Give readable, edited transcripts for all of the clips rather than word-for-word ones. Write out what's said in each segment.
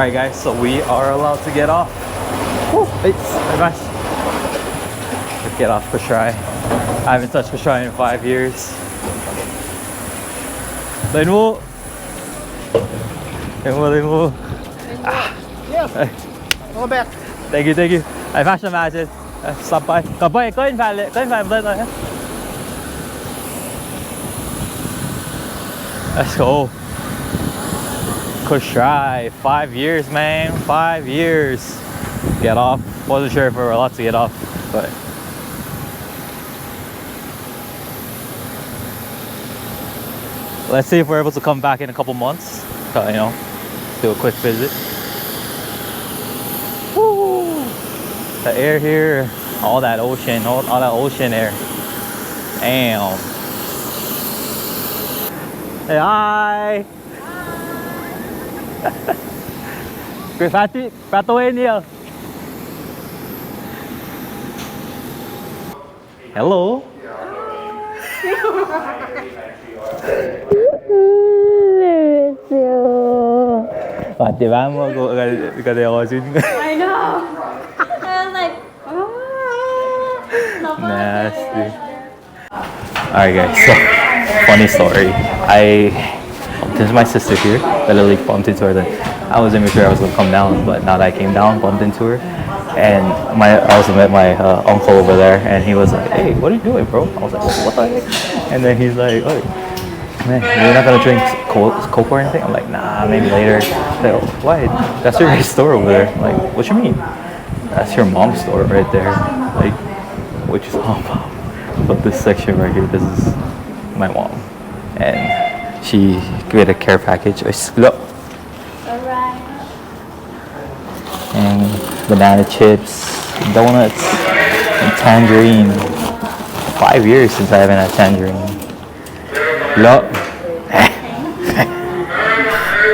Alright guys, so we are allowed to get off. Woo, it's nice. Let's get off Kosrae. I haven't touched Kosrae in 5 years. Lên mua. Lên mua. Yes. Go back. Thank you, thank you. I fashion imagine. Stop by. Stop by. Có invite lên rồi. Let's go. Kosrae, 5 years, man. 5 years. Get off. Wasn't sure if we were allowed to get off, but let's see if we're able to come back in a couple months. You know, do a quick visit. Woo! The air here, all that ocean, all that ocean air. Damn. Hey, hi. Lithuania. Hello. Facevamo cadeva così. I know. I was like, nasty. Alright guys, so funny story. This is my sister here that literally bumped into her. I wasn't even sure I was gonna come down, but now that I came down, bumped into her. And I also met my uncle over there, and he was like, "Hey, what are you doing, bro?" I was like, "What the heck?" And then he's like, "Oh, man, you're not gonna drink Coke or anything?" I'm like, "Nah, maybe later." Like, oh, why? That's your store over there. I'm like, what you mean? That's your mom's store right there. Like, what you talking about? But this section right here, this is my mom, and she gave a care package. Alright. And banana chips, donuts, and tangerine. 5 years since I haven't had tangerine. Look.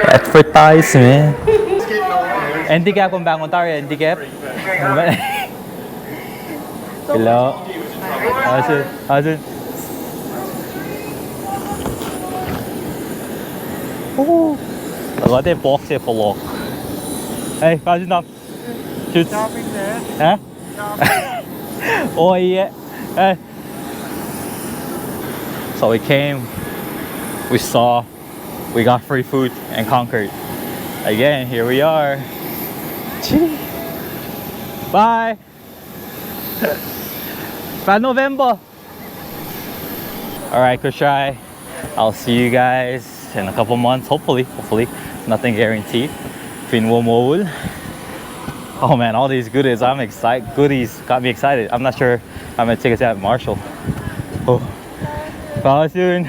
Advertisement. Handicap kung bangon tayo, handicap. Hello. How's it? Oh. Look at the box here for lock. Hey, how's it now? Shopping there. Huh? Oh yeah. Hey. So we came, we saw, we got free food and conquered. Again, here we are. Bye. Bye November. Alright, Kosrae. I'll see you guys in a couple months, hopefully. Nothing guaranteed. Oh man, all these goodies, I'm excited. Goodies got me excited. I'm not sure I'm gonna take it at Marshall. Oh. Bye soon.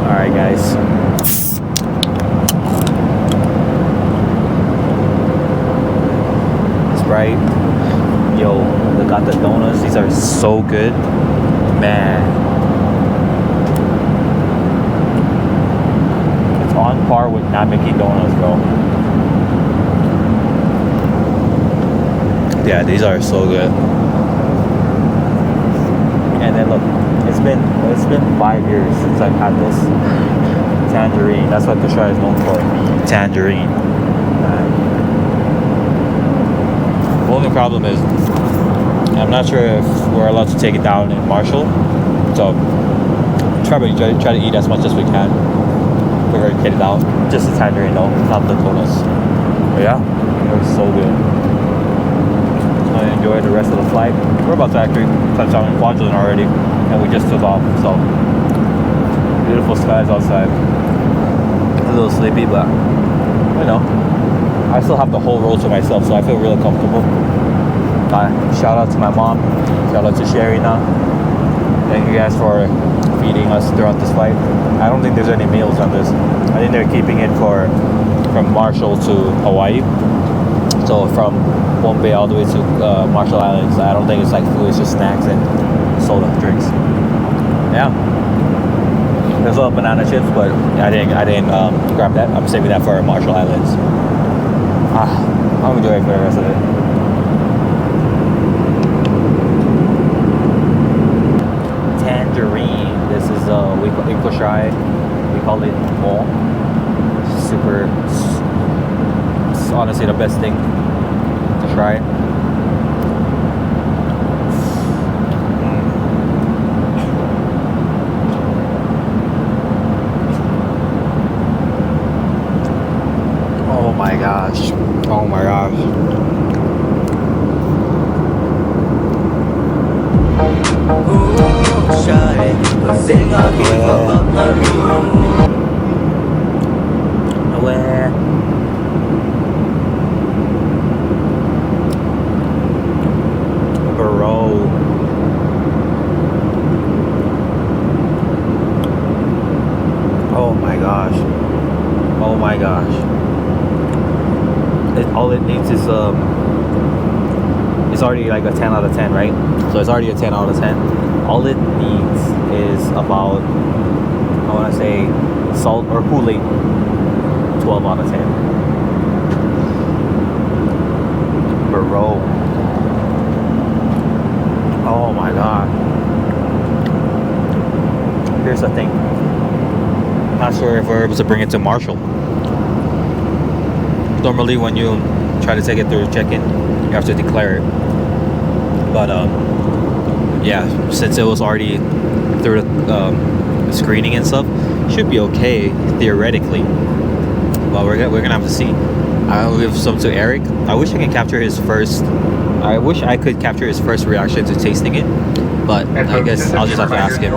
Alright guys. Sprite. Yo, look at the donuts. These are so good. Man. It's on par with Namiki donuts, bro. Yeah, these are so good. And then look, it's been 5 years since I've had this tangerine. That's what Kosrae is known for. Tangerine. The only problem is I'm not sure if we're allowed to take it down in Marshall. So try to eat as much as we can. We're gonna get it out. Just the tangerine though, not the donuts. But yeah, it was so good. I enjoy the rest of the flight. We're about to actually touch down in Kwajalein already, and we just took off. So beautiful skies outside. A little sleepy, but you know, I still have the whole road to myself, so I feel really comfortable. Shout out to my mom. Shout out to Sherina. Thank you guys for feeding us throughout this flight. I don't think there's any meals on this. I think they're keeping it from Marshall to Hawaii. So from Pohnpei all the way to Marshall Islands. I don't think it's like food. It's just snacks and soda drinks. Yeah. There's a little banana chips, but I didn't grab that. I'm saving that for Marshall Islands. I'm enjoying it for the rest of it. Tangerine. This is in Kosrae. We call it mo. It's honestly the best thing to try. Oh my gosh. Oh my gosh. Where? Bro. Oh my gosh. Oh my gosh. All it needs is it's already like a 10 out of 10, right? So it's already a 10 out of 10. All it needs is about, I want to say, salt or Kool-Aid. 12 out of 10. Bro. Oh my god. Here's the thing. Not sure if we're able to bring it to Marshall. Normally when you try to take it through check-in, you have to declare it. But yeah, since it was already through the screening and stuff, should be okay theoretically. But we're gonna have to see. I'll give some to Eric. I wish I could capture his first reaction to tasting it, but I guess I'll just have to ask him.